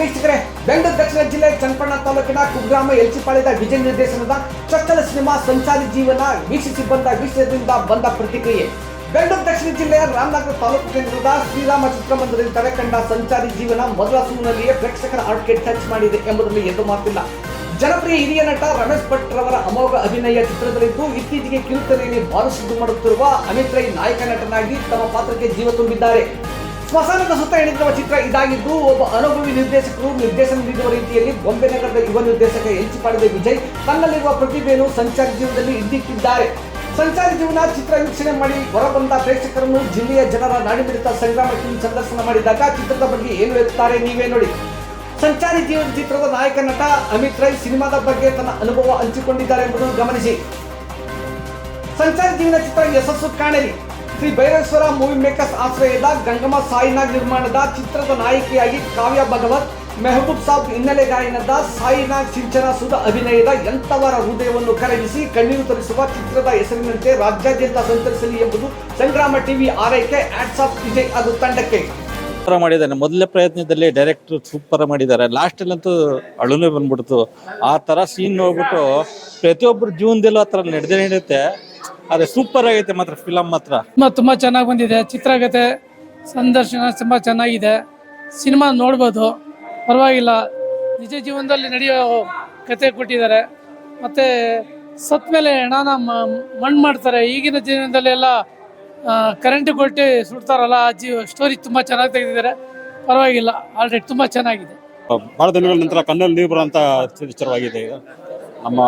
ವೀಕ್ಷಕರೇ, ಬೆಂಗಳೂರು ದಕ್ಷಿಣ ಜಿಲ್ಲೆ ಚನ್ನಪಟ್ಟಣ ತಾಲೂಕಿನ ಕುಗ್ರಾಮ ಎಲ್ಚಿಪಾಳ್ಯದ ವಿಜಯ್ ನಿರ್ದೇಶನದ ಚೊಚ್ಚಲ ಸಿನಿಮಾ ಸಂಚಾರಿ ಜೀವನ ವೀಕ್ಷಿಸಿ ಬಂದ ವೀಕ್ಷಣೆಯಿಂದ ಬಂದ ಪ್ರತಿಕ್ರಿಯೆ. ಬೆಂಗಳೂರು ದಕ್ಷಿಣ ಜಿಲ್ಲೆಯ ರಾಮನಗರ ತಾಲೂಕು ಕೇಂದ್ರದ ಶ್ರೀರಾಮ ಚಿತ್ರಮಂದಿರದಲ್ಲಿ ತೆರೆ ಕಂಡ ಸಂಚಾರಿ ಜೀವನ ಮೊದಲ ಸುತ್ತಿನಲ್ಲಿಯೇ ಪ್ರೇಕ್ಷಕರ ಹಾರ್ಟ್ಗೆ ಟಚ್ ಮಾಡಿದೆ ಎಂಬುದರಲ್ಲಿ ಎಂದು ಮಾತಿಲ್ಲ. ಜನಪ್ರಿಯ ಹಿರಿಯ ನಟ ರಮೇಶ್ ಭಟ್ ರವರ ಅಮೋಘ ಅಭಿನಯ ಚಿತ್ರದಲ್ಲಿದ್ದು ಇತ್ತೀಚೆಗೆ ಕಿರುತೆರೆಯಲ್ಲಿ ಭಾರಿ ಸುದ್ದಿ ಮಾಡುತ್ತಿರುವ ಅಮಿತ್ ರೈ ನಾಯಕ ನಟನಾಗಿ ತಮ್ಮ ಪಾತ್ರಕ್ಕೆ ಜೀವ ತುಂಬಿದ್ದಾರೆ. ಸ್ಮಶಾನದ ಸುತ್ತ ಎಣಿದಿರುವ ಚಿತ್ರ ಇದಾಗಿದ್ದು, ಒಬ್ಬ ಅನುಭವಿ ನಿರ್ದೇಶಕರು ನಿರ್ದೇಶನ ನೀಡುವ ರೀತಿಯಲ್ಲಿ ಬೊಂಬೆ ನಗರದ ಯುವ ನಿರ್ದೇಶಕ ಎಲ್ಚಿಪಾಳ್ಯದ ವಿಜಯ್ ತನ್ನಲ್ಲಿರುವ ಪ್ರತಿಭೆಯನ್ನು ಸಂಚಾರಿ ಜೀವನದಲ್ಲಿ ಇದ್ದಿಟ್ಟಿದ್ದಾರೆ. ಸಂಚಾರಿ ಜೀವನ ಚಿತ್ರ ವೀಕ್ಷಣೆ ಮಾಡಿ ಹೊರಬಂದ ಪ್ರೇಕ್ಷಕರನ್ನು ಜಿಲ್ಲೆಯ ಜನರ ನಾಡಿಮಿಡಿತ ಸಂಗ್ರಾಮ ಟಿವಿ ಸಂದರ್ಶನ ಮಾಡಿದಾಗ ಚಿತ್ರದ ಬಗ್ಗೆ ಏನು ಹೇಳುತ್ತಾರೆ ನೀವೇ ನೋಡಿ. ಸಂಚಾರಿ ಜೀವನ ಚಿತ್ರದ ನಾಯಕ ನಟ ಅಮಿತ್ ರೈ ಸಿನಿಮಾದ ಬಗ್ಗೆ ತನ್ನ ಅನುಭವ ಹಂಚಿಕೊಂಡಿದ್ದಾರೆ ಎಂಬುದನ್ನು ಗಮನಿಸಿ. ಸಂಚಾರಿ ಜೀವನ ಚಿತ್ರ ಯಶಸ್ಸು ಕಾಣಲಿ. ಶ್ರೀ ಭೈರವೇಶ್ವರ ಮೂವಿ ಮೇಕರ್ಸ್ ಆಶ್ರಯದ ಗಂಗಮ್ಮ ಸಾಯಿನಾಗ್ ನಿರ್ಮಾಣದ ಚಿತ್ರದ ನಾಯಕಿಯಾಗಿ ಕಾವ್ಯ ಭಗವತ್, ಮೆಹಬೂಬ್ ಸಾಬ್ ಹಿನ್ನೆಲೆ ಗಾಯನದ ಸಾಯಿನಾಗ್ ಸಿಂಚನ ಸುಧ ಅಭಿನಯದ ಎಂತವರ ಹೃದಯವನ್ನು ಕರಗಿಸಿ ಕಣ್ಣೀರು ತರಿಸುವ ಚಿತ್ರದ ಹೆಸರಿನಂತೆ ರಾಜ್ಯಾದ್ಯಂತ ಸಂಚರಿಸಲಿ ಎಂಬುದು ಸಂಗ್ರಾಮ ಟಿವಿ ಆರೈಕೆ. ಹ್ಯಾಟ್ಸ್ ಆಫ್ ವಿಜಯ್ ಹಾಗೂ ತಂಡಕ್ಕೆ. ಮಾಡಿದ್ದಾನೆ. ಮೊದಲನೇ ಪ್ರಯತ್ನದಲ್ಲಿ ಡೈರೆಕ್ಟರ್ ಸೂಪರ್ ಮಾಡಿದ್ದಾರೆ. ಲಾಸ್ಟಲ್ಲಂತೂ ಅಳುನೇ ಬಂದ್ಬಿಡ್ತು. ಆ ಥರ ಸೀನ್ ನೋಡ್ಬಿಟ್ಟು ಪ್ರತಿಯೊಬ್ಬರ ಜೀವನದಲ್ಲೂ ಆ ಥರ ನಡೆಯುತ್ತೆ. ಅದೇ ಸೂಪರ್ ಆಗೈತೆ ಮಾತ್ರ ಫಿಲಮ್ ಮಾತ್ರ ತುಂಬಾ ಚೆನ್ನಾಗಿ ಬಂದಿದೆ. ಚಿತ್ರಕಥೆ ಸಂದರ್ಶನ ತುಂಬಾ ಚೆನ್ನಾಗಿದೆ. ಸಿನಿಮಾ ನೋಡ್ಬೋದು, ಪರವಾಗಿಲ್ಲ. ನಿಜ ಜೀವನದಲ್ಲಿ ನಡೆಯೋ ಕತೆ ಕೊಟ್ಟಿದ್ದಾರೆ. ಮತ್ತೆ ಸತ್ ಮೇಲೆ ಹೆಣನ ಮಣ್ಣು ಮಾಡ್ತಾರೆ. ಈಗಿನ ಜೀವನದಲ್ಲೆಲ್ಲ ಕರೆಂಟ್ ಕೊಟ್ಟು ಸುಡ್ತಾರಲ್ಲ, ಆ ಸ್ಟೋರಿ ತುಂಬಾ ಚೆನ್ನಾಗಿ ತೆಗೆದಿದ್ದಾರೆ. ಪರವಾಗಿಲ್ಲ, ಆಲ್ರೆಡಿ ತುಂಬಾ ಚೆನ್ನಾಗಿದೆ. ಬಹಳ ದಿನಗಳ ನಂತರ ಕಣ್ಣಲ್ಲಿ ನೀರು ಬರುವಂತ ಚಿತ್ರವಾಗಿದೆ ಇದು. ನಮ್ಮ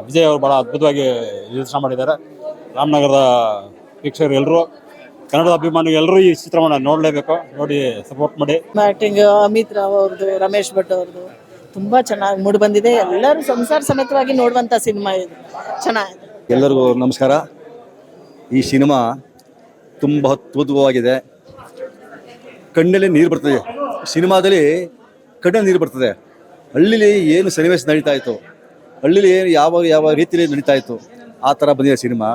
ವಿಜಯ್ ಅವರು ಬಹಳ ಅದ್ಭುತವಾಗಿ ನಿರ್ದೇಶನ ಮಾಡಿದ್ದಾರೆ. ರಾಮನಗರದ ವೀಕ್ಷಕರು ಎಲ್ಲರೂ, ಕನ್ನಡದ ಅಭಿಮಾನಿಗಳು ಎಲ್ಲರೂ ಈ ಚಿತ್ರವನ್ನು ನೋಡಲೇಬೇಕು. ನೋಡಿ ಸಪೋರ್ಟ್ ಮಾಡಿ. ಆಕ್ಟಿಂಗ್ ಅಮಿತ್ ರಾವ್ ಅವ್ರದ್ದು, ರಮೇಶ್ ಭಟ್ ಅವ್ರದ್ದು ತುಂಬಾ ಚೆನ್ನಾಗಿ ಮೂಡಿ ಬಂದಿದೆ. ಎಲ್ಲರೂ ಸಂಸಾರ ಸಮೇತವಾಗಿ ನೋಡುವಂತ ಸಿನಿಮಾ ಇದು. ಚೆನ್ನಾಗಿದೆ. ಎಲ್ಲರಿಗೂ ನಮಸ್ಕಾರ. ಈ ಸಿನಿಮಾ ತುಂಬ ಅದ್ಭುತವಾಗಿದೆ. ಕಣ್ಣಲ್ಲಿ ನೀರು ಬರ್ತದೆ. ಸಿನಿಮಾದಲ್ಲಿ ಕಣ್ಣಲ್ಲಿ ನೀರು ಬರ್ತದೆ. ಹಳ್ಳಿಲಿ ಏನು ಸನ್ನಿವೇಶ ನಡೀತಾ ಇತ್ತು, ಹಳ್ಳಿಲಿ ಏನು ಯಾವ ರೀತಿಯಲ್ಲಿ ನಡೀತಾ ಇತ್ತು, ಆ ಥರ ಬಂದಿದೆ ಸಿನಿಮಾ.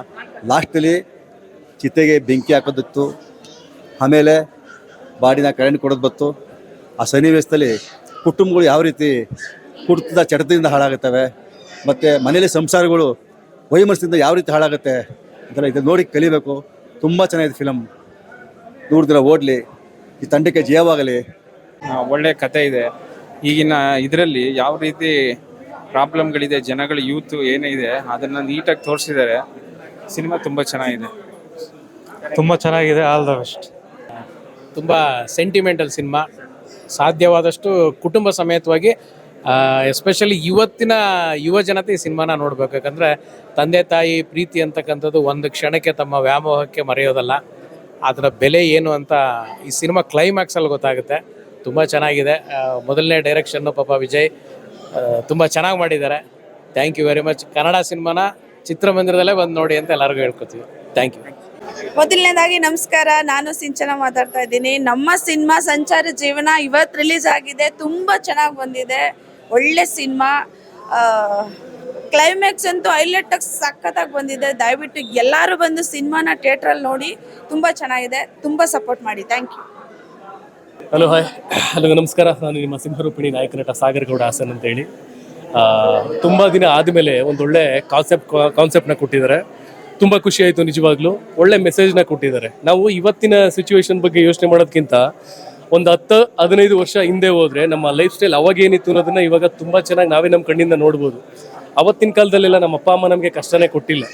ಲಾಸ್ಟಲ್ಲಿ ಚಿತೆಗೆ ಬೆಂಕಿ ಹಾಕೋದಿತ್ತು, ಆಮೇಲೆ ಬಾಡಿನ ಕರೆಂಟ್ ಕೊಡೋದು ಬತ್ತು. ಆ ಸನ್ನಿವೇಶದಲ್ಲಿ ಕುಟುಂಬಗಳು ಯಾವ ರೀತಿ ಕುಡಿತದ ಚಟದಿಂದ ಹಾಳಾಗುತ್ತವೆ, ಮತ್ತು ಮನೇಲಿ ಸಂಸಾರಗಳು ವೈಮನಸ್ಸಿಂದ ಯಾವ ರೀತಿ ಹಾಳಾಗುತ್ತೆ ಅಂತೆಲ್ಲ ಇದು ನೋಡಿ ಕಲಿಬೇಕು. ತುಂಬ ಚೆನ್ನಾಗಿದೆ ಫಿಲಮ್. ನೂರು ದಿನ ಓಡಲಿ, ಈ ತಂಡಕ್ಕೆ ಜಯವಾಗಲಿ. ಒಳ್ಳೆ ಕತೆ ಇದೆ. ಈಗಿನ ಇದರಲ್ಲಿ ಯಾವ ರೀತಿ ಪ್ರಾಬ್ಲಮ್ಗಳಿದೆ, ಜನಗಳ ಯೂತ್ ಏನೇ ಇದೆ ಅದನ್ನು ನೀಟಾಗಿ ತೋರಿಸಿದ್ದಾರೆ. ಸಿನಿಮಾ ತುಂಬ ಚೆನ್ನಾಗಿದೆ. All the best. ತುಂಬ ಸೆಂಟಿಮೆಂಟಲ್ ಸಿನಿಮಾ. ಸಾಧ್ಯವಾದಷ್ಟು ಕುಟುಂಬ ಸಮೇತವಾಗಿ, ಎಸ್ಪೆಷಲಿ ಇವತ್ತಿನ ಯುವ ಜನತೆ ಈ ಸಿನಿಮಾನ ನೋಡಬೇಕು. ಯಾಕಂದರೆ ತಂದೆ ತಾಯಿ ಪ್ರೀತಿ ಅಂತಕ್ಕಂಥದ್ದು ಒಂದು ಕ್ಷಣಕ್ಕೆ ತಮ್ಮ ವ್ಯಾಮೋಹಕ್ಕೆ ಮರೆಯೋದಲ್ಲ. ಅದರ ಬೆಲೆ ಏನು ಅಂತ ಈ ಸಿನಿಮಾ ಕ್ಲೈಮ್ಯಾಕ್ಸಲ್ಲಿ ಗೊತ್ತಾಗುತ್ತೆ. ತುಂಬ ಚೆನ್ನಾಗಿದೆ. ಮೊದಲನೇ ಡೈರೆಕ್ಷನ್ನು ಪಾಪ ವಿಜಯ್ ತುಂಬ ಚೆನ್ನಾಗಿ ಮಾಡಿದ್ದಾರೆ. Thank you very much. Kannada ಸಿನಿಮಾನ ಚಿತ್ರಮಂದಿರದಲ್ಲೇ ಬಂದು ನೋಡಿ ಅಂತ ಎಲ್ಲರಿಗೂ ಹೇಳ್ಕೊತೀವಿ. Thank you. ಮೊದಲನೇದಾಗಿ ನಮಸ್ಕಾರ. ನಾನು ಸಿಂಚನ ಮಾತಾಡ್ತಾ ಇದ್ದೀನಿ. ನಮ್ಮ ಸಿನಿಮಾ ಸಂಚಾರ ಜೀವನ ಇವತ್ತು ರಿಲೀಸ್ ಆಗಿದೆ. ತುಂಬ ಚೆನ್ನಾಗಿ ಬಂದಿದೆ. ಒಳ್ಳೆ ಸಿನಿಮಾ. ಕ್ಲೈಮ್ಯಾಕ್ಸ್ ಅಂತೂ ಹೈಲೈಟ್ ಆಗಿ ಸಖತ್ತಾಗಿ ಬಂದಿದೆ. ದಯವಿಟ್ಟು ಎಲ್ಲರೂ ಬಂದು ಸಿನಿಮಾನ ಥಿಯೇಟ್ರಲ್ಲಿ ನೋಡಿ. ತುಂಬ ಚೆನ್ನಾಗಿದೆ. ತುಂಬ ಸಪೋರ್ಟ್ ಮಾಡಿ. Thank you. Hello, hi, hello, ನಮಸ್ಕಾರ. ನಾನು ನಿಮ್ಮ ಸಿಂಹರೂಪಿಣಿ ನಾಯಕ ನಟ ಸಾಗರ್ ಗೌಡ ಹಾಸನ್ ಅಂತೇಳಿ. ತುಂಬ ದಿನ ಆದಮೇಲೆ ಒಂದೊಳ್ಳೆ ಕಾನ್ಸೆಪ್ಟ್ನ ಕೊಟ್ಟಿದ್ದಾರೆ. ತುಂಬ ಖುಷಿ ಆಯಿತು ನಿಜವಾಗ್ಲೂ. ಒಳ್ಳೆ ಮೆಸೇಜ್ನ ಕೊಟ್ಟಿದ್ದಾರೆ. ನಾವು ಇವತ್ತಿನ ಸಿಚುವೇಶನ್ ಬಗ್ಗೆ ಯೋಚನೆ ಮಾಡೋದಕ್ಕಿಂತ ಒಂದು 10-15 ವರ್ಷ ಹಿಂದೆ ಹೋದರೆ ನಮ್ಮ ಲೈಫ್ ಸ್ಟೈಲ್ ಅವಾಗೇನಿತ್ತು ಅನ್ನೋದನ್ನ ಇವಾಗ ತುಂಬ ಚೆನ್ನಾಗಿ ನಾವೇ ನಮ್ಮ ಕಣ್ಣಿಂದ ನೋಡ್ಬೋದು. ಅವತ್ತಿನ ಕಾಲದಲ್ಲೆಲ್ಲ ನಮ್ಮ ಅಪ್ಪ ಅಮ್ಮ ನಮಗೆ ಕಷ್ಟನೇ ಕೊಟ್ಟಿಲ್ಲ.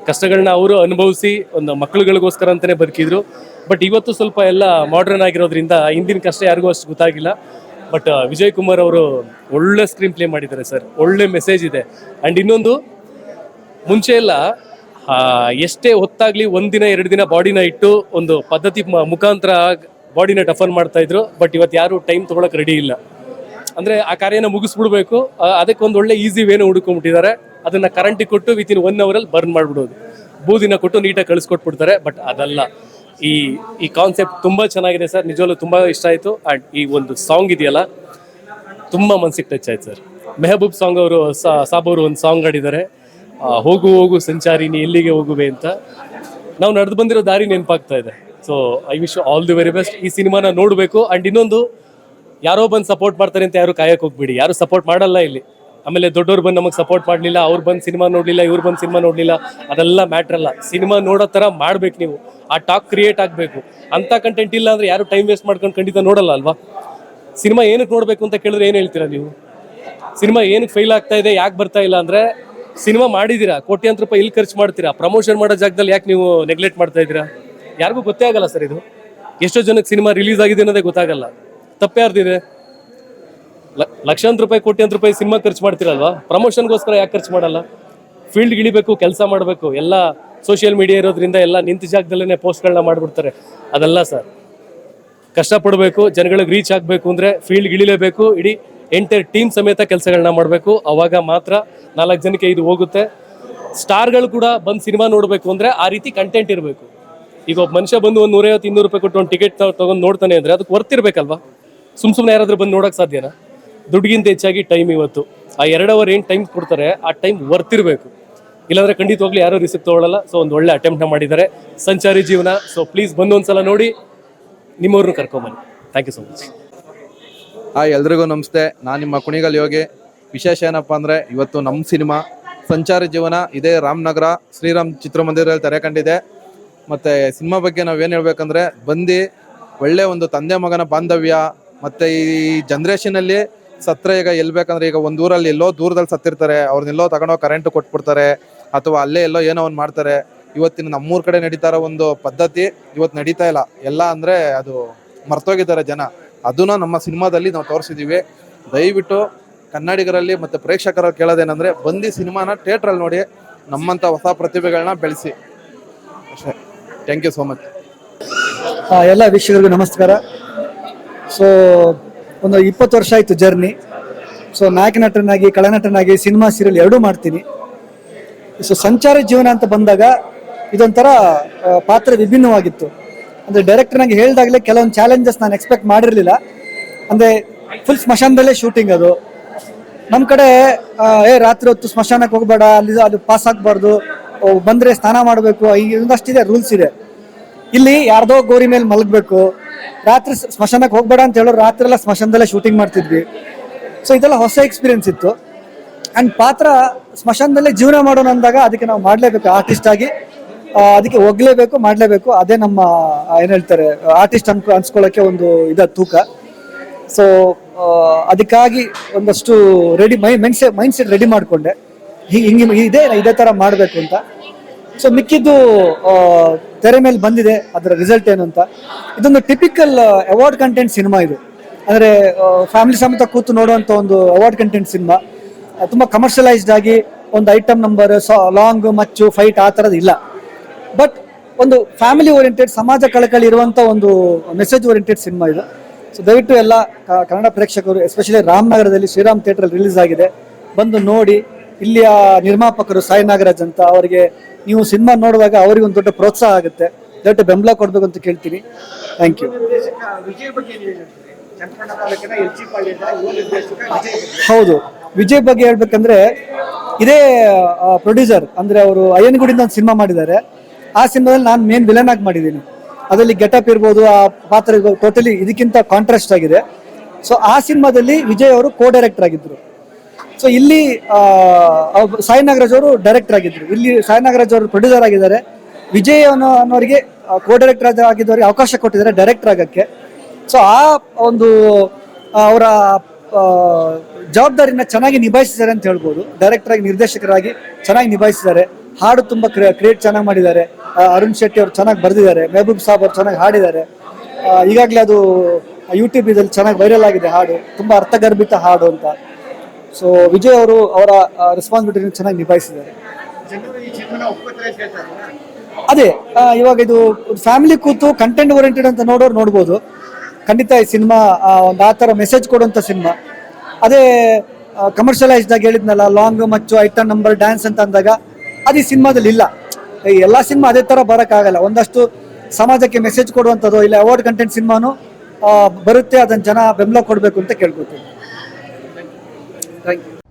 ಕಷ್ಟಗಳನ್ನ ಅವರು ಅನುಭವಿಸಿ ಒಂದು ಮಕ್ಕಳುಗಳಿಗೋಸ್ಕರ ಅಂತಲೇ ಬದುಕಿದ್ರು. ಬಟ್ ಇವತ್ತು ಸ್ವಲ್ಪ ಎಲ್ಲ ಮಾಡ್ರನ್ ಆಗಿರೋದ್ರಿಂದ ಹಿಂದಿನ ಕಷ್ಟ ಯಾರಿಗೂ ಅಷ್ಟು ಗೊತ್ತಾಗಿಲ್ಲ. ಬಟ್ ವಿಜಯ್ ಕುಮಾರ್ ಅವರು ಒಳ್ಳೆ ಸ್ಕ್ರೀನ್ ಪ್ಲೇ ಮಾಡಿದ್ದಾರೆ ಸರ್. ಒಳ್ಳೆ ಮೆಸೇಜ್ ಇದೆ. ಆ್ಯಂಡ್ ಇನ್ನೊಂದು, ಮುಂಚೆ ಎಲ್ಲ ಎಷ್ಟೇ ಹೊತ್ತಾಗಲಿ 1 ದಿನ 2 ದಿನ ಬಾಡಿನ ಇಟ್ಟು ಒಂದು ಪದ್ಧತಿ ಮುಖಾಂತರ ಬಾಡಿನ ಟಫನ್ ಮಾಡ್ತಾಯಿದ್ರು. ಬಟ್ ಇವತ್ತು ಯಾರು ಟೈಮ್ ತೊಗೊಳಕ್ಕೆ ರೆಡಿ ಇಲ್ಲ. ಅಂದರೆ ಆ ಕಾರ್ಯನ ಮುಗಿಸ್ಬಿಡ್ಬೇಕು. ಅದಕ್ಕೊಂದು ಒಳ್ಳೆ ಈಸಿ ವೇನ ಹುಡ್ಕೊಂಡ್ಬಿಟ್ಟಿದ್ದಾರೆ. ಅದನ್ನು ಕರೆಂಟಿಗೆ ಕೊಟ್ಟು ವಿತಿನ್ 1 ಅವರಲ್ಲಿ ಬರ್ನ್ ಮಾಡಿಬಿಡೋದು. ಬೂದಿನ ಕೊಟ್ಟು ನೀಟಾಗಿ ಕಳಿಸ್ಕೊಟ್ಬಿಡ್ತಾರೆ. ಬಟ್ ಅದಲ್ಲ. ಈ ಕಾನ್ಸೆಪ್ಟ್ ತುಂಬ ಚೆನ್ನಾಗಿದೆ ಸರ್. ನಿಜವಲ್ಲೂ ತುಂಬ ಇಷ್ಟ ಆಯಿತು. ಆ್ಯಂಡ್ ಈ ಒಂದು ಸಾಂಗ್ ಇದೆಯಲ್ಲ, ತುಂಬ ಮನ್ಸಿಗೆ ಟಚ್ ಆಯ್ತು ಸರ್. ಮೆಹಬೂಬ್ ಸಾಂಗ್ ಅವರು ಸಾಬ್ ಅವರು ಒಂದು ಸಾಂಗ್ ಆಡಿದ್ದಾರೆ, ಹೋಗು ಹೋಗು ಸಂಚಾರಿ ನೀ ಎಲ್ಲಿಗೆ ಹೋಗುವೆ ಅಂತ. ನಾವು ನಡೆದು ಬಂದಿರೋ ದಾರಿ ನೆನಪಾಗ್ತಾ ಇದೆ. So I wish all the very best. ಈ ಸಿನಿಮಾನ ನೋಡಬೇಕು. ಆ್ಯಂಡ್ ಇನ್ನೊಂದು, ಯಾರೋ ಬಂದು ಸಪೋರ್ಟ್ ಮಾಡ್ತಾರೆ ಅಂತ ಯಾರು ಕಾಯಕ್ಕೆ ಹೋಗ್ಬಿಡಿ, ಯಾರು ಸಪೋರ್ಟ್ ಮಾಡಲ್ಲ ಇಲ್ಲಿ. ಆಮೇಲೆ ದೊಡ್ಡವ್ರು ಬಂದು ನಮಗೆ ಸಪೋರ್ಟ್ ಮಾಡಲಿಲ್ಲ, ಅವ್ರು ಬಂದು ಸಿನಿಮಾ ನೋಡಲಿಲ್ಲ, ಇವ್ರು ಬಂದು ಸಿನಿಮಾ ನೋಡಲಿಲ್ಲ, ಅದೆಲ್ಲ ಮ್ಯಾಟ್ರ್ ಅಲ್ಲ. ಸಿನಿಮಾ ನೋಡೋ ಥರ ಮಾಡ್ಬೇಕು ನೀವು, ಆ ಟಾಕ್ ಕ್ರಿಯೇಟ್ ಆಗಬೇಕು. ಅಂಥ ಕಂಟೆಂಟ್ ಇಲ್ಲ ಅಂದರೆ ಯಾರು ಟೈಮ್ ವೇಸ್ಟ್ ಮಾಡ್ಕೊಂಡು ಖಂಡಿತ ನೋಡಲ್ಲ ಅಲ್ವಾ. ಸಿನಿಮಾ ಏನಕ್ಕೆ ನೋಡಬೇಕು ಅಂತ ಕೇಳಿದ್ರೆ ಏನು ಹೇಳ್ತೀರಾ ನೀವು? ಸಿನಿಮಾ ಏನಕ್ಕೆ ಫೇಲ್ ಆಗ್ತಾ ಇದೆ, ಯಾಕೆ ಬರ್ತಾ ಇಲ್ಲ ಅಂದರೆ, ಸಿನಿಮಾ ಮಾಡಿದ್ದೀರಾ, ಕೋಟ್ಯಾಂತರ ರೂಪಾಯಿ ಇಲ್ಲಿ ಖರ್ಚು ಮಾಡ್ತೀರಾ, ಪ್ರಮೋಷನ್ ಮಾಡೋ ಜಾಗದಲ್ಲಿ ಯಾಕೆ ನೀವು ನೆಗ್ಲೆಕ್ಟ್ ಮಾಡ್ತಾ ಇದ್ದೀರಾ? ಯಾರಿಗೂ ಗೊತ್ತೇ ಆಗಲ್ಲ ಸರ್ ಇದು. ಎಷ್ಟೋ ಜನಕ್ಕೆ ಸಿನಿಮಾ ರಿಲೀಸ್ ಆಗಿದೆ ಅನ್ನೋದೇ ಗೊತ್ತಾಗಲ್ಲ. ತಪ್ಪ್ಯಾರ್ದಿದೆ? ಲಕ್ಷಾಂತರ ರೂಪಾಯಿ ಕೋಟ್ಯಾಂತರ ರೂಪಾಯಿ ಸಿನಿಮಾ ಖರ್ಚು ಮಾಡ್ತೀರಲ್ವಾ, ಪ್ರಮೋಷನ್ಗೋಸ್ಕರ ಯಾಕೆ ಖರ್ಚು ಮಾಡಲ್ಲ? ಫೀಲ್ಡ್ಗೆ ಇಳಿಬೇಕು, ಕೆಲಸ ಮಾಡಬೇಕು. ಎಲ್ಲ ಸೋಷಿಯಲ್ ಮೀಡಿಯಾ ಇರೋದ್ರಿಂದ ಎಲ್ಲ ನಿಂತ ಜಾಗದಲ್ಲೇ ಪೋಸ್ಟ್ಗಳನ್ನ ಮಾಡಿಬಿಡ್ತಾರೆ. ಅದಲ್ಲ ಸರ್, ಕಷ್ಟಪಡಬೇಕು, ಜನಗಳಿಗೆ ರೀಚ್ ಆಗಬೇಕು ಅಂದರೆ ಫೀಲ್ಡ್ಗೆ ಇಳಿಲೇಬೇಕು. ಇಡೀ ಎಂಟೈರ್ ಟೀಮ್ ಸಮೇತ ಕೆಲಸಗಳನ್ನ ಮಾಡಬೇಕು. ಅವಾಗ ಮಾತ್ರ 4 ಜನಕ್ಕೆ ಇದು ಹೋಗುತ್ತೆ. ಸ್ಟಾರ್ಗಳು ಕೂಡ ಬಂದು ಸಿನಿಮಾ ನೋಡಬೇಕು ಅಂದರೆ ಆ ರೀತಿ ಕಂಟೆಂಟ್ ಇರಬೇಕು. ಈಗ ಒಬ್ಬ ಮನುಷ್ಯ ಬಂದು ಒಂದು 150-200 ರೂಪಾಯಿ ಕೊಟ್ಟು ಒಂದು ಟಿಕೆಟ್ ತೊಗೊಂಡು ನೋಡ್ತಾನೆ ಅಂದರೆ ಅದಕ್ಕೆ ವರ್ತಿರ್ಬೇಕಲ್ವಾ? ಸುಮ್ಮನೆ ಯಾರಾದರೂ ಬಂದು ನೋಡೋಕೆ ಸಾಧ್ಯನಾ? ದುಡ್ಡಿಗಿಂತ ಹೆಚ್ಚಾಗಿ ಟೈಮ್. ಇವತ್ತು ಆ 2 ಅವರ್ ಏನು ಟೈಮ್ ಕೊಡ್ತಾರೆ, ಆ ಟೈಮ್ ವರ್ತಿರಬೇಕು. ಇಲ್ಲಾಂದರೆ ಖಂಡಿತವಾಗ್ಲೂ ಯಾರೂ ರಿಸಿಪ್ಟ್ ತೊಗೊಳ್ಳಲ್ಲ. ಸೊ ಒಂದು ಒಳ್ಳೆ ಅಟೆಂಪ್ಟ್ನ ಮಾಡಿದ್ದಾರೆ ಸಂಚಾರಿ ಜೀವನ. ಸೊ ಪ್ಲೀಸ್ ಬಂದು ಒಂದ್ಸಲ ನೋಡಿ, ನಿಮ್ಮವ್ರನ್ನ ಕರ್ಕೊಂಬನ್ನಿ. Thank you so much. ಎಲ್ರಿಗೂ ನಮಸ್ತೆ. ನಾನು ನಿಮ್ಮ ಕುಣಿಗಲ್ ಯೋಗಿ. ವಿಶೇಷ ಏನಪ್ಪ ಅಂದರೆ, ಇವತ್ತು ನಮ್ಮ ಸಿನಿಮಾ ಸಂಚಾರಿ ಜೀವನ ಇದೇ ರಾಮನಗರ ಶ್ರೀರಾಮ್ ಚಿತ್ರಮಂದಿರದಲ್ಲಿ ತೆರೆ ಕಂಡಿದೆ. ಮತ್ತು ಸಿನಿಮಾ ಬಗ್ಗೆ ನಾವೇನು ಹೇಳ್ಬೇಕಂದ್ರೆ, ಬಂದು ಒಳ್ಳೆ ಒಂದು ತಂದೆ ಮಗನ ಬಾಂಧವ್ಯ. ಮತ್ತು ಈ ಜನ್ರೇಷನಲ್ಲಿ ಸತ್ರ ಈಗ ಎಲ್ಲಿ ಬೇಕಂದ್ರೆ, ಈಗ ಒಂದು ಊರಲ್ಲಿ ಎಲ್ಲೋ ದೂರದಲ್ಲಿ ಸತ್ತಿರ್ತಾರೆ, ಅವ್ರನ್ನೆಲ್ಲೋ ತಗೊಂಡೋಗಿ ಕರೆಂಟ್ ಕೊಟ್ಬಿಡ್ತಾರೆ, ಅಥವಾ ಅಲ್ಲೇ ಎಲ್ಲೋ ಏನೋ ಒಂದು ಮಾಡ್ತಾರೆ. ಇವತ್ತಿನ ನಮ್ಮೂರ ಕಡೆ ನಡೀತಾ ಇರೋ ಒಂದು ಪದ್ಧತಿ ಇವತ್ತು ನಡೀತಾ ಇಲ್ಲ. ಎಲ್ಲ ಅಂದರೆ ಅದು ಮರ್ತೋಗಿದ್ದಾರೆ ಜನ. ಅದನ್ನು ನಮ್ಮ ಸಿನಿಮಾದಲ್ಲಿ ನಾವು ತೋರಿಸಿದ್ದೀವಿ. ದಯವಿಟ್ಟು ಕನ್ನಡಿಗರಲ್ಲಿ ಮತ್ತು ಪ್ರೇಕ್ಷಕರಲ್ಲಿ ಕೇಳೋದೇನೆಂದರೆ, ಬಂದು ಸಿನಿಮಾನ ಥಿಯೇಟ್ರಲ್ಲಿ ನೋಡಿ, ನಮ್ಮಂಥ ಹೊಸ ಪ್ರತಿಭೆಗಳನ್ನ ಬೆಳೆಸಿ ಅಷ್ಟೇ. Thank you so much. ಎಲ್ಲ ವೀಕ್ಷಕರಿಗೂ ನಮಸ್ಕಾರ. ಸೊ ಒಂದು 20 ವರ್ಷ ಆಯಿತು ಜರ್ನಿ. ಸೊ ನಾಯಕ ನಟನಾಗಿ, ಕಳನಟನಾಗಿ, ಸಿನಿಮಾ ಸೀರಿಯಲ್ ಎರಡೂ ಮಾಡ್ತೀನಿ. ಸೊ ಸಂಚಾರಿ ಜೀವನ ಅಂತ ಬಂದಾಗ ಇದೊಂಥರ ಪಾತ್ರ ವಿಭಿನ್ನವಾಗಿತ್ತು. ಅಂದರೆ ಡೈರೆಕ್ಟರ್ನಾಗಿ ಹೇಳಿದಾಗಲೇ ಕೆಲವೊಂದು ಚಾಲೆಂಜಸ್ ನಾನು ಎಕ್ಸ್ಪೆಕ್ಟ್ ಮಾಡಿರಲಿಲ್ಲ. ಅಂದರೆ ಫುಲ್ ಸ್ಮಶಾನದಲ್ಲೇ ಶೂಟಿಂಗ್. ಅದು ನಮ್ಮ ಕಡೆ ರಾತ್ರಿ ಹೊತ್ತು ಸ್ಮಶಾನಕ್ಕೆ ಹೋಗಬೇಡ, ಅಲ್ಲಿ ಪಾಸ್ ಆಗಬಾರ್ದು, ಬಂದರೆ ಸ್ನಾನ ಮಾಡಬೇಕು, ಈಗ ಒಂದಷ್ಟಿದೆ ರೂಲ್ಸ್ ಇದೆ. ಇಲ್ಲಿ ಯಾರ್ದೋ ಗೋರಿ ಮೇಲೆ ಮಲಗಬೇಕು, ರಾತ್ರಿ ಸ್ಮಶಾನಕ್ಕೆ ಹೋಗಬೇಡ ಅಂತ ಹೇಳೋರು ರಾತ್ರಿ ಎಲ್ಲ ಸ್ಮಶಾನದಲ್ಲೇ ಶೂಟಿಂಗ್ ಮಾಡ್ತಿದ್ವಿ. ಸೊ ಇದೆಲ್ಲ ಹೊಸ ಎಕ್ಸ್ಪೀರಿಯನ್ಸ್ ಇತ್ತು. ಆ್ಯಂಡ್ ಪಾತ್ರ ಸ್ಮಶಾನದಲ್ಲೇ ಜೀವನ ಮಾಡೋಣ ಅಂದಾಗ ಅದಕ್ಕೆ ನಾವು ಮಾಡಲೇಬೇಕು, ಆರ್ಟಿಸ್ಟ್ ಆಗಿ ಅದಕ್ಕೆ ಹೋಗ್ಲೇಬೇಕು, ಮಾಡಲೇಬೇಕು. ಅದೇ ನಮ್ಮ ಏನು ಹೇಳ್ತಾರೆ, ಆರ್ಟಿಸ್ಟ್ ಅನ್ಸ್ಕೊಳ್ಳೋಕ್ಕೆ ಒಂದು ತೂಕ. ಸೊ ಅದಕ್ಕಾಗಿ ಒಂದಷ್ಟು ರೆಡಿ ಮೈಂಡ್ ಸೆಟ್ ರೆಡಿ ಮಾಡಿಕೊಂಡೆ, ಇದೇ ಥರ ಮಾಡಬೇಕು ಅಂತ. ಸೊ ಮಿಕ್ಕಿದ್ದು ತೆರೆ ಮೇಲೆ ಬಂದಿದೆ, ಅದರ ರಿಸಲ್ಟ್ ಏನು ಅಂತ. ಇದೊಂದು ಟಿಪಿಕಲ್ ಅವಾರ್ಡ್ ಕಂಟೆಂಟ್ ಸಿನಿಮಾ ಇದು. ಅಂದರೆ ಫ್ಯಾಮಿಲಿ ಸಮೇತ ಕೂತು ನೋಡುವಂಥ ಒಂದು ಅವಾರ್ಡ್ ಕಂಟೆಂಟ್ ಸಿನಿಮಾ. ತುಂಬ ಕಮರ್ಷಿಯಲೈಸ್ಡ್ ಆಗಿ ಒಂದು ಐಟಮ್ ನಂಬರ್, ಲಾಂಗ್, ಮಚ್ಚು, ಫೈಟ್ ಆ ಥರದ್ದು ಇಲ್ಲ. ಬಟ್ ಒಂದು ಫ್ಯಾಮಿಲಿ ಓರಿಯೆಂಟೆಡ್, ಸಮಾಜ ಕಳಕಳಿ ಇರುವಂಥ ಒಂದು ಮೆಸೇಜ್ ಓರಿಯೆಂಟೆಡ್ ಸಿನಿಮಾ ಇದು. ಸೊ ದಯವಿಟ್ಟು ಎಲ್ಲ ಕನ್ನಡ ಪ್ರೇಕ್ಷಕರು, ಎಸ್ಪೆಷಲಿ ರಾಮನಗರದಲ್ಲಿ ಶ್ರೀರಾಮ್ ಥಿಯೇಟ್ರಲ್ಲಿ ರಿಲೀಸ್ ಆಗಿದೆ, ಬಂದು ನೋಡಿ. ಇಲ್ಲಿಯ ನಿರ್ಮಾಪಕರು ಸಾಯಿ ನಾಗರಾಜ್ ಅಂತ, ಅವರಿಗೆ ನೀವು ಸಿನಿಮಾ ನೋಡುವಾಗ ಅವರಿಗೆ ಒಂದು ದೊಡ್ಡ ಪ್ರೋತ್ಸಾಹ ಆಗುತ್ತೆ. ದಯವಿಟ್ಟು ಬೆಂಬಲ ಕೊಡಬೇಕು ಅಂತ ಕೇಳ್ತೀನಿ. Thank you. ಹೌದು, ವಿಜಯ್ ಬಗ್ಗೆ ಹೇಳ್ಬೇಕಂದ್ರೆ, ಇದೇ ಪ್ರೊಡ್ಯೂಸರ್ ಅಂದರೆ ಅವರು ಅಯ್ಯನಗುಡಿಯಿಂದ ಒಂದು ಸಿನಿಮಾ ಮಾಡಿದ್ದಾರೆ. ಆ ಸಿನಿಮಾದಲ್ಲಿ ನಾನು ಮೇನ್ ವಿಲನ್ ಆಗಿ ಮಾಡಿದ್ದೀನಿ. ಅದರಲ್ಲಿ ಗೆಟಪ್ ಇರ್ಬೋದು, ಆ ಪಾತ್ರ ಇರ್ಬೋದು, ಟೋಟಲಿ ಇದಕ್ಕಿಂತ ಕಾಂಟ್ರಾಸ್ಟ್ ಆಗಿದೆ. ಸೊ ಆ ಸಿನಿಮಾದಲ್ಲಿ ವಿಜಯ್ ಅವರು ಕೋ ಡೈರೆಕ್ಟರ್ ಆಗಿದ್ರು. ಸೊ ಇಲ್ಲಿ ಸಾಯಿ ನಾಗರಾಜ್ ಅವರು ಡೈರೆಕ್ಟರ್ ಆಗಿದ್ರು. ಇಲ್ಲಿ ಸಾಯಿ ನಾಗರಾಜ್ ಅವರು ಪ್ರೊಡ್ಯೂಸರ್ ಆಗಿದ್ದಾರೆ. ವಿಜಯ್ ಅನ್ನೋರಿಗೆ ಕೋ ಡೈರೆಕ್ಟರ್ ಆಗಿದ್ದವರಿಗೆ ಅವಕಾಶ ಕೊಟ್ಟಿದ್ದಾರೆ ಡೈರೆಕ್ಟರ್ ಆಗೋಕ್ಕೆ. ಸೊ ಆ ಒಂದು ಅವರ ಜವಾಬ್ದಾರಿನ ಚೆನ್ನಾಗಿ ನಿಭಾಯಿಸಿದ್ದಾರೆ ಅಂತ ಹೇಳ್ಬೋದು. ಡೈರೆಕ್ಟರ್ ಆಗಿ, ನಿರ್ದೇಶಕರಾಗಿ ಚೆನ್ನಾಗಿ ನಿಭಾಯಿಸಿದ್ದಾರೆ. ಹಾಡು ತುಂಬ ಕ್ರಿಯೇಟ್ ಚೆನ್ನಾಗಿ ಮಾಡಿದ್ದಾರೆ. ಅರುಣ್ ಶೆಟ್ಟಿ ಅವರು ಚೆನ್ನಾಗಿ ಬರೆದಿದ್ದಾರೆ. ಮೆಹಬೂಬ್ ಸಾಬ್ ಅವರು ಚೆನ್ನಾಗಿ ಹಾಡಿದ್ದಾರೆ. ಈಗಾಗಲೇ ಅದು ಯೂಟ್ಯೂಬ್ ಇದಲ್ಲಿ ಚೆನ್ನಾಗಿ ವೈರಲ್ ಆಗಿದೆ ಹಾಡು, ತುಂಬ ಅರ್ಥಗರ್ಭಿತ ಹಾಡು ಅಂತ. ಸೊ ವಿಜಯ್ ಅವರು ಅವರ ರೆಸ್ಪಾನ್ಸಿಬಿಲಿಟಿನ ಚೆನ್ನಾಗಿ ನಿಭಾಯಿಸಿದ್ದಾರೆ. ಅದೇ ಇವಾಗ ಇದು ಫ್ಯಾಮಿಲಿ ಕೂತು ಕಂಟೆಂಟ್ ಓರಿಯೆಂಟೆಡ್ ಅಂತ ನೋಡೋರು ನೋಡ್ಬೋದು. ಖಂಡಿತ ಈ ಸಿನಿಮಾ ಒಂದು ಆ ಥರ ಮೆಸೇಜ್ ಕೊಡುವಂಥ ಸಿನಿಮಾ. ಅದೇ ಕಮರ್ಷಿಯಲೈಸ್ಡ್ ಆಗಿ ಹೇಳಿದ್ನಲ್ಲ, ಲಾಂಗ್, ಮಚ್ಚು, ಐಟಮ್ ನಂಬರ್, ಡ್ಯಾನ್ಸ್ ಅಂತ ಅಂದಾಗ ಅದು ಈ ಸಿನಿಮಾದಲ್ಲಿ ಇಲ್ಲ. ಈ ಎಲ್ಲ ಸಿನಿಮಾ ಅದೇ ಥರ ಬರೋಕ್ಕಾಗಲ್ಲ. ಒಂದಷ್ಟು ಸಮಾಜಕ್ಕೆ ಮೆಸೇಜ್ ಕೊಡುವಂಥದ್ದು, ಇಲ್ಲ ಅವಾರ್ಡ್ ಕಂಟೆಂಟ್ ಸಿನಿಮಾನು ಬರುತ್ತೆ. ಅದನ್ನು ಜನ ಬೆಂಬಲ ಕೊಡಬೇಕು ಅಂತ ಕೇಳ್ಕೊತೀನಿ. Thank you.